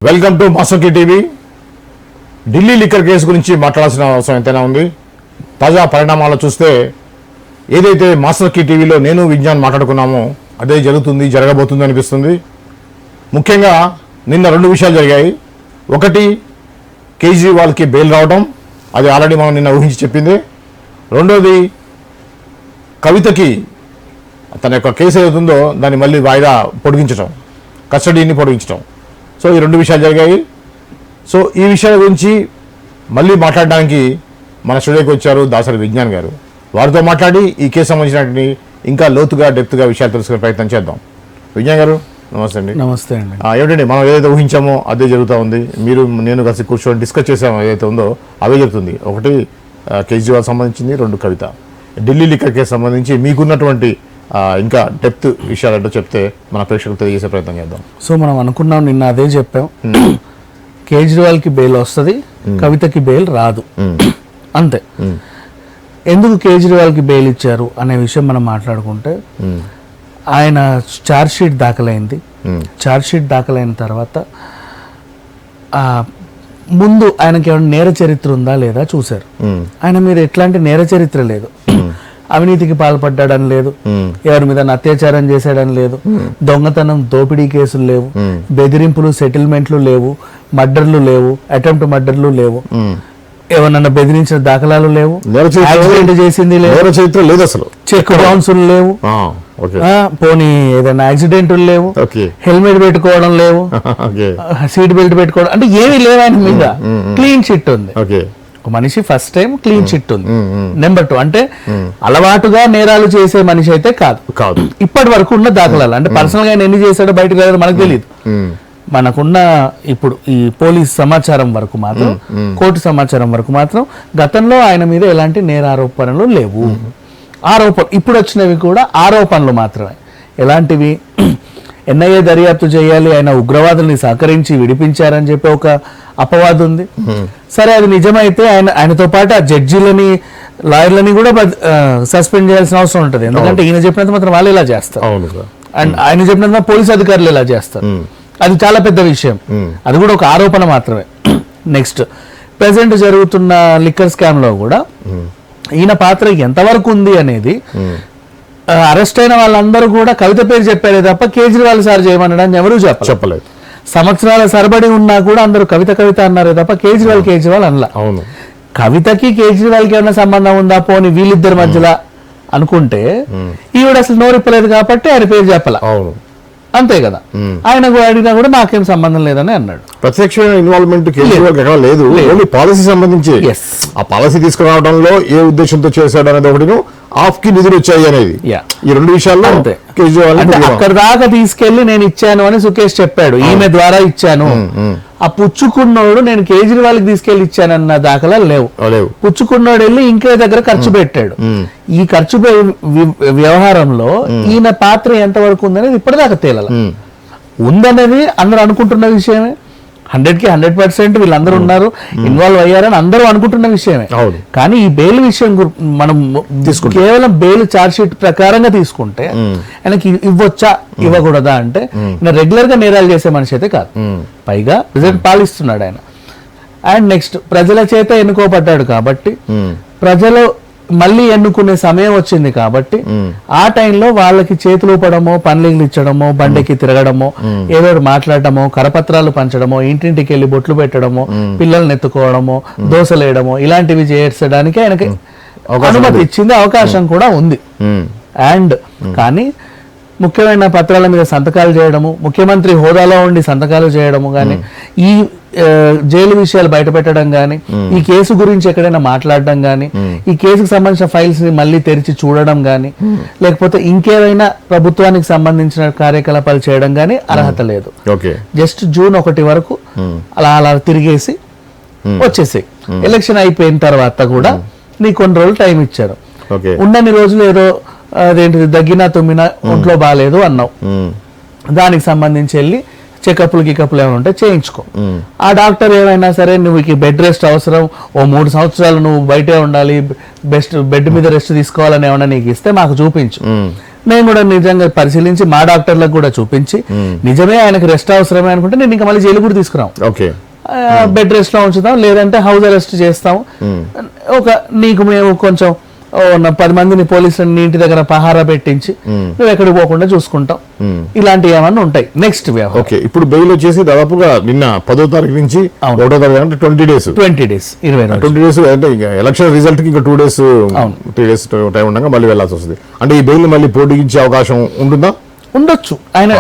Welcome to మాసోకి TV. Delhi liquor case గురించి మాట్లాడాల్సిన అవసరం ఎంతైనా ఉంది. తాజా పరిణామాలు చూస్తే ఏదైతే మాసోకి టీవీలో నేను విజ్ఞాన్ మాట్లాడుకున్నామో అదే జరగబోతుంది అనిపిస్తుంది. ముఖ్యంగా నిన్న రెండు విషయాలు జరిగాయి. ఒకటి, కేజ్రీవాల్కి బెయిల్ రావడం, అది ఆల్రెడీ మనం నిన్న ఊహించి చెప్పింది. రెండోది, కవితకి తన యొక్క కేసు ఏదవుతుందో దాన్ని మళ్ళీ వాయిదా పొడిగించడం, కస్టడీని పొడిగించడం. సో ఈ రెండు విషయాలు జరిగాయి. సో ఈ విషయాల గురించి మళ్ళీ మాట్లాడడానికి మన స్టూడియోకి వచ్చారు దాసరి విజ్ఞాన్ గారు. వారితో మాట్లాడి ఈ కేసు సంబంధించినటువంటి ఇంకా లోతుగా డెప్త్గా విషయాలు తెలుసుకునే ప్రయత్నం చేద్దాం. విజ్ఞాన్ గారు నమస్తే అండి. నమస్తే అండి. ఏమిటండి, మనం ఏదైతే ఊహించామో అదే జరుగుతూ ఉంది. మీరు నేను కలిసి కూర్చొని డిస్కస్ చేసామో ఏదైతే ఉందో అవే జరుగుతుంది. ఒకటి కేజ్రీవాల్ సంబంధించింది, రెండు కవిత. ఢిల్లీ లిక్కర్ కేసు సంబంధించి మీకున్నటువంటి ఇంకా డెప్త్ విషయాలంటూ చెప్తే మన ప్రేక్షకులు తెలియజేసే ప్రయత్నం చేద్దాం. సో మనం అనుకున్నాం, నిన్న అదే చెప్పాం, కేజ్రీవాల్కి బెయిల్ వస్తుంది, కవితకి బెయిల్ రాదు, అంతే. ఎందుకు కేజ్రీవాల్కి బెయిల్ ఇచ్చారు అనే విషయం మనం మాట్లాడుకుంటే, ఆయన ఛార్జ్ షీట్ దాఖలైంది. ఛార్జ్ షీట్ దాఖలైన తర్వాత ముందు ఆయనకి ఏమైనా నేర చరిత్ర ఉందా లేదా చూశారు. ఆయన మీద ఎట్లాంటి నేర చరిత్ర లేదు, అవినీతికి పాల్పడ్డాడని లేదు, ఎవరి మీద అత్యాచారం చేశాడని లేదు, దొంగతనం దోపిడీ కేసులు లేవు, బెదిరింపులు సెటిల్మెంట్లు లేవు, మర్డర్లు లేవు, అటెంప్ట్ మర్డర్లు లేవు, ఎవరన్నా బెదిరించిన దాఖలాలు లేవు, యాక్సిడెంట్ చేసింది లేదు, అసలు చెక్ బౌన్సులు లేవు, పోనీ ఏదైనా యాక్సిడెంట్లు లేవు, హెల్మెట్ పెట్టుకోవడం లేవు, సీట్ బెల్ట్ పెట్టుకోవడం అంటే ఏమీ లేవు. ఆయన మీద క్లీన్ చిట్ ఉంది. ఒక మనిషి ఫస్ట్ టైం క్లీన్ చిట్ ఉంది. నెంబర్ 2 అంటే అలవాటుగా నేరాలు చేసే మనిషి అయితే కాదు. ఇప్పటి వరకు ఉన్న దాఖలాలు అంటే పర్సనల్ గా ఆయన ఎన్ని చేశాడో బయటకు వెళ్ళాడో మనకు తెలియదు. మనకున్న ఇప్పుడు ఈ పోలీస్ సమాచారం వరకు మాత్రం, కోర్టు సమాచారం వరకు మాత్రం గతంలో ఆయన మీద ఎలాంటి నేర ఆరోపణలు లేవు. ఇప్పుడు వచ్చినవి కూడా ఆరోపణలు మాత్రమే. ఎలాంటివి? ఎన్ఐఏ దర్యాప్తు చేయాలి, ఆయన ఉగ్రవాదుల్ని సహకరించి విడిపించారని చెప్పి ఒక అపవాదం ఉంది. సరే, అది నిజమైతే ఆయనతో పాటు ఆ జడ్జీలని, లాయర్లని కూడా సస్పెండ్ చేయాల్సిన అవసరం ఉంటుంది. ఎందుకంటే ఈయన చెప్పినంత మాత్రం వాళ్ళు ఇలా చేస్తారు, అండ్ ఆయన చెప్పినంత పోలీస్ అధికారులు ఇలా చేస్తారు. అది చాలా పెద్ద విషయం. అది కూడా ఒక ఆరోపణ మాత్రమే. నెక్స్ట్, ప్రెసెంట్ జరుగుతున్న లిక్కర్ స్కామ్ లో కూడా ఈయన పాత్ర ఎంతవరకు ఉంది అనేది, అరెస్ట్ అయిన వాళ్ళందరూ కూడా కవిత పేరు చెప్పారే తప్ప కేజ్రీవాల్ సార్ చేయమనడానికి ఎవరూ చెప్పలేదు. సంవత్సరాల సరబడి ఉన్నా కూడా అందరూ కవిత అన్నారే తప్ప కేజ్రీవాల్ అనలా. కవితకి కేజ్రీవాల్కి ఏమైనా సంబంధం ఉందా పోనీ వీళ్ళిద్దరి మధ్యలో అనుకుంటే, ఈవిడ అసలు నోరిప్పలేదు కాబట్టి ఆయన పేరు చెప్పాల, అంతే కదా. ఆయన అడిగినా కూడా నాకేం సంబంధం లేదని అన్నాడు. ప్రత్యక్షమైన ఇన్వాల్వ్మెంట్ కేజ్రీవాల్ లేదు, ఓన్లీ పాలసీ సంబంధించి. ఆ పాలసీ తీసుకురావడంలో ఏ ఉద్దేశంతో చేశాడు అనేది ఒకటి, ఆఫ్ కి నిధులు వచ్చాయి అనేది, ఈ రెండు విషయాల్లో కేజ్రీవాల్ అక్కడ దాకా తీసుకెళ్లి నేను ఇచ్చాను అని సుకేష్ చెప్పాడు, ఈమె ద్వారా ఇచ్చాను. ఆ పుచ్చుకున్నోడు నేను కేజ్రీవాల్కి తీసుకెళ్లి ఇచ్చానన్న దాఖలాలు లేవు. పుచ్చుకున్నోడు వెళ్ళి ఇంకే దగ్గర ఖర్చు పెట్టాడు. ఈ ఖర్చు వ్యవహారంలో ఈయన పాత్ర ఎంతవరకు ఉందనేది ఇప్పటిదాకా తేలాల. ఉందనేది అందరూ అనుకుంటున్న విషయమే. 100కి 100% వీళ్ళందరూ ఉన్నారు, ఇన్వాల్వ్ అయ్యారని అందరూ అనుకుంటున్న విషయమే. కానీ ఈ బెయిల్ విషయం మనం కేవలం బెయిల్ ఛార్జ్ షీట్ ప్రకారంగా తీసుకుంటే ఆయనకి ఇవ్వచ్చా ఇవ్వకూడదా అంటే, ఈయన రెగ్యులర్ గా నేరాలు చేసే మనిషి అయితే కాదు. పైగా ప్రెసిడెంట్ పాలిస్తున్నాడు ఆయన. అండ్ నెక్స్ట్, ప్రజల చేత ఎన్నుకోబడ్డాడు కాబట్టి, ప్రజలు మళ్ళీ ఎన్నుకునే సమయం వచ్చింది కాబట్టి, ఆ టైంలో వాళ్ళకి చేతులు ఊపడమో, పనులు ఇచ్చడమో, బండికి తిరగడమో, ఏదో మాట్లాడటమో, కరపత్రాలు పంచడమో, ఇంటింటికి వెళ్ళి బొట్లు పెట్టడమో, పిల్లల్ని ఎత్తుకోవడమో, దోశలేయడమో, ఇలాంటివి చేర్చడానికి ఆయనకి అనుమతి ఇచ్చింది, అవకాశం కూడా ఉంది. అండ్ కానీ ముఖ్యమైన పత్రాల మీద సంతకాలు చేయడము, ముఖ్యమంత్రి హోదాలో ఉండి సంతకాలు చేయడము కానీ, ఈ జైలు విషయాలు బయటపెట్టడం కానీ, ఈ కేసు గురించి ఎక్కడైనా మాట్లాడడం కానీ, ఈ కేసుకు సంబంధించిన ఫైల్స్ ని మళ్ళీ తెరిచి చూడడం కానీ, లేకపోతే ఇంకేదైనా ప్రభుత్వానికి సంబంధించిన కార్యకలాపాలు చేయడం కానీ అర్హత లేదు. జస్ట్ జూన్ 1 వరకు అలా తిరిగేసి వచ్చేసి, ఎలక్షన్ అయిపోయిన తర్వాత కూడా నీకు కొన్ని రోజులు టైం ఇచ్చారు. ఉన్నన్ని రోజులు ఏదో అదేంటిది దగ్గినా తుమ్మినా ఒంట్లో బాగాలేదు అన్నావు, దానికి సంబంధించి వెళ్ళి చెకప్లు గికప్లు ఏమైనా ఉంటే చేయించుకో. ఆ డాక్టర్ ఏమైనా సరే నువ్వు బెడ్ రెస్ట్ అవసరం, ఓ 3 సంవత్సరాలు నువ్వు బయటే ఉండాలి, బెడ్ మీద రెస్ట్ తీసుకోవాలని ఏమైనా నీకు ఇస్తే మాకు చూపించు. నేను కూడా నిజంగా పరిశీలించి మా డాక్టర్లకు కూడా చూపించి నిజమే ఆయనకు రెస్ట్ అవసరమే అనుకుంటే నేను ఇంకా మళ్ళీ జైలు కూడా తీసుకురాం, ఓకే, బెడ్ రెస్ట్ లో ఉంచుతాం, లేదంటే హౌస్ అరెస్ట్ చేస్తాము. నీకు మేము కొంచెం 10 మందిని పోలీసులను నీ ఇంటి దగ్గర పహారా పెట్టించి నువ్వు ఎక్కడికి పోకుండా చూసుకుంటాం. ఇలాంటివి ఏమన్నా ఉంటాయి. నెక్స్ట్ ఓకే, ఇప్పుడు బెయిల్ వచ్చేసి దాదాపుగా నిన్న 10వ తారీఖు నుంచి 1వ తారీఖు అంటే 20 days 20 days అంటే ఇంకా ఎలక్షన్ రిజల్ట్ కి ఇంకా 2 days 3 days టైం ఉండగా మళ్ళీ వెళ్లాల్సి వస్తుంది. అంటే ఈ బెయిల్ మళ్ళీ పోటీకించే అవకాశం ఉంటుందా? ఉండొచ్చు. ఆయన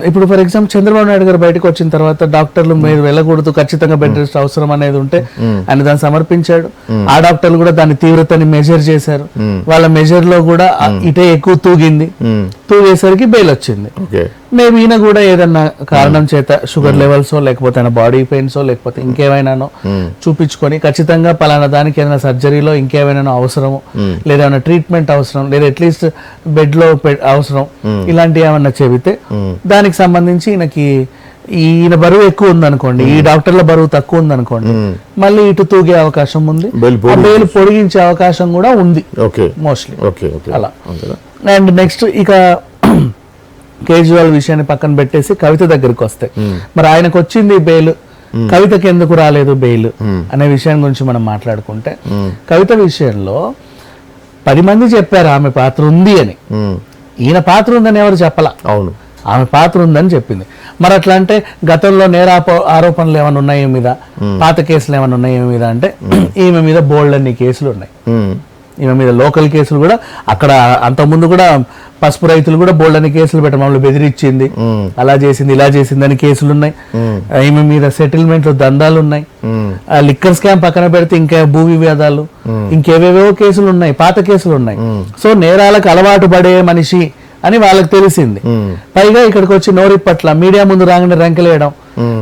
ఇప్పుడు ఫర్ ఎగ్జాంపుల్ చంద్రబాబు నాయుడు గారు బయటకు వచ్చిన తర్వాత డాక్టర్లు మీరు వెళ్ళకూడదు, ఖచ్చితంగా బెడ్ రెస్ట్ అవసరం అనేది ఉంటే ఆయన దాన్ని సమర్పించాడు. ఆ డాక్టర్లు కూడా దాని తీవ్రతని మెజర్ చేశారు. వాళ్ళ మెజర్ లో కూడా ఇటే ఎక్కువ తూగేసరికి బెయిల్ వచ్చింది. మేబీ ఈయన కూడా ఏదన్నా కారణం చేత షుగర్ లెవెల్స్ లేకపోతే ఆయన బాడీ పెయిన్స్ లేకపోతే ఇంకేమైనానో చూపించుకొని ఖచ్చితంగా పలానా దానికి ఏదైనా సర్జరీలో ఇంకేమైనా అవసరము లేదా ఏమైనా ట్రీట్మెంట్ అవసరం లేదా అట్లీస్ట్ బెడ్ లో అవసరం ఇలాంటి ఏమన్నా చెబితే దానికి సంబంధించి ఈయన బరువు ఎక్కువ ఉందనుకోండి, ఈ డాక్టర్ల బరువు తక్కువ ఉందనుకోండి, మళ్ళీ ఇటు తూగే అవకాశం ఉంది, బెయిల్ పొడిగించే అవకాశం కూడా ఉంది మోస్ట్లీ అలా. అండ్ నెక్స్ట్ ఇక కేజ్రీవాల్ విషయాన్ని పక్కన పెట్టేసి కవిత దగ్గరికి వస్తే మరి ఆయనకు వచ్చింది బెయిల్, కవితకి ఎందుకు రాలేదు బెయిల్ అనే విషయం గురించి మనం మాట్లాడుకుంటే కవిత విషయంలో 10 మంది చెప్పారు ఆమె పాత్ర ఉంది అని, ఈయన పాత్ర ఉందని ఎవరు చెప్పలా. అవును, ఆమె పాత్ర ఉందని చెప్పింది. మరి అట్లా అంటే గతంలో ఆరోపణలు ఏమైనా ఉన్నాయి మీద, పాత కేసులు ఏమైనా ఉన్నాయి మీద అంటే ఈమె మీద బోల్డ్ అన్ని కేసులు ఉన్నాయి. ఈమె మీద లోకల్ కేసులు కూడా అక్కడ అంతకుముందు కూడా పసుపు రైతులు కూడా బోల్డ్ అని కేసులు పెట్టారు, మమ్మల్ని బెదిరించింది, అలా చేసింది ఇలా చేసింది అని కేసులు ఉన్నాయి. ఈమె మీద సెటిల్మెంట్లు దందాలు ఉన్నాయి. లిక్కర్ స్కామ్ పక్కన పెడితే ఇంకా భూ వివాదాలు ఇంకేవేవో కేసులు ఉన్నాయి, పాత కేసులు ఉన్నాయి. సో నేరాలకు అలవాటు పడే మనిషి అని వాళ్ళకి తెలిసింది. పైగా ఇక్కడికి వచ్చి నోరిప్పట్ల మీడియా ముందు రాగానే రంకెలేయడం,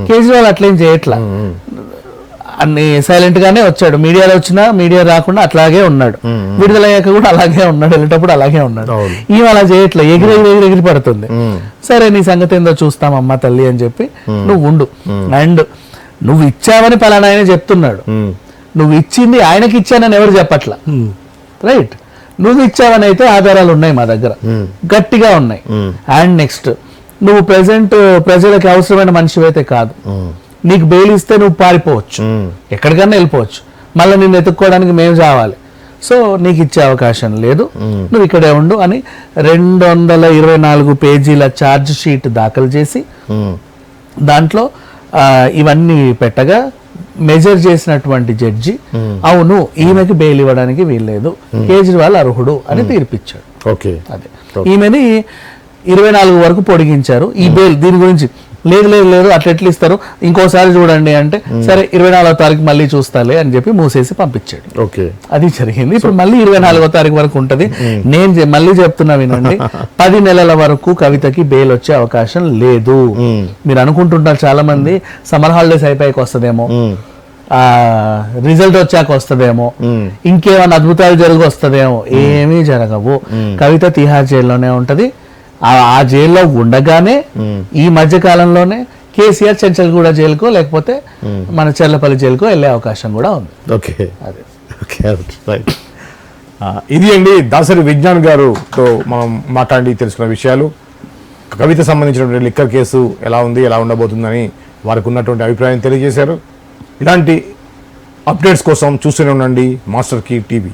కేజ్రీవాల్ అట్లేం చేయట్లా, అన్ని సైలెంట్ గానే వచ్చాడు. మీడియాలో వచ్చినా మీడియా రాకుండా అట్లాగే ఉన్నాడు, విడుదలయ్యాక కూడా అలాగే ఉన్నాడు, వెళ్ళేటప్పుడు అలాగే ఉన్నాడు. ఈమె అలా చేయట్లే, ఎగిరి పడుతుంది. సరే నీ సంగతి ఏందో చూస్తామమ్మా తల్లి అని చెప్పి నువ్వు ఉండు. అండ్ నువ్వు ఇచ్చావని పలానా ఆయన చెప్తున్నాడు, నువ్వు ఇచ్చింది ఆయనకి ఇచ్చానని ఎవరు చెప్పట్లా, రైట్? నువ్వు ఇచ్చావని అయితే ఆధారాలు ఉన్నాయి మా దగ్గర, గట్టిగా ఉన్నాయి. అండ్ నెక్స్ట్ నువ్వు ప్రజలకు అవసరమైన మనిషివైతే కాదు, నీకు బెయిల్ ఇస్తే నువ్వు పారిపోవచ్చు, ఎక్కడికన్నా వెళ్ళిపోవచ్చు, మళ్ళీ నిన్ను ఎత్తుక్కోవడానికి మేము చావాలి. సో నీకు ఇచ్చే అవకాశం లేదు, నువ్వు ఇక్కడే ఉండు అని 224 పేజీల ఛార్జ్ షీట్ దాఖలు చేసి దాంట్లో ఇవన్నీ పెట్టగా మెజర్ చేసినటువంటి జడ్జి అవును ఈమెకి బెయిల్ ఇవ్వడానికి వీల్లేదు, కేజ్రీవాల్ అర్హుడు అని తీర్పిచ్చాడు. అదే ఈమెని 24 వరకు పొడిగించారు. ఈ బెయిల్ దీని గురించి లేదు అట్లా ఎట్లా ఇస్తారు, ఇంకోసారి చూడండి అంటే సరే 24వ తారీఖు మళ్ళీ చూస్తాలే అని చెప్పి మూసేసి పంపించాడు. అది జరిగింది. ఇప్పుడు మళ్ళీ 24వ తారీఖు వరకు ఉంటది. నేను మళ్ళీ చెప్తున్నా వినండి, 10 నెలల వరకు కవితకి బెయిల్ వచ్చే అవకాశం లేదు. మీరు అనుకుంటుంటారు చాలా మంది సమ్మర్ హాలిడేస్ అయిపోయాక వస్తుందేమో, రిజల్ట్ వచ్చాక వస్తుందేమో, ఇంకేమైనా అద్భుతాలు జరిగి వస్తుందేమో, ఏమీ జరగవు. కవిత తిహార్ జైల్లోనే ఉంటది. ఆ జైల్లో ఉండగానే ఈ మధ్య కాలంలోనే కేసీఆర్ చెంచల్గూడ జైలుకో లేకపోతే మన చెర్లపల్లి జైలుకో వెళ్ళే అవకాశం కూడా ఉంది. ఇది అండి దాసరి విజ్ఞాన్ గారుతో మనం మాట్లాడి తెలుసుకున్న విషయాలు. కవిత సంబంధించినటువంటి లిక్కర్ కేసు ఎలా ఉంది, ఎలా ఉండబోతుందని వారికి ఉన్నటువంటి అభిప్రాయం తెలియజేశారు. ఇలాంటి అప్డేట్స్ కోసం చూస్తూనే ఉండండి మాస్టర్ కీ టీవీ.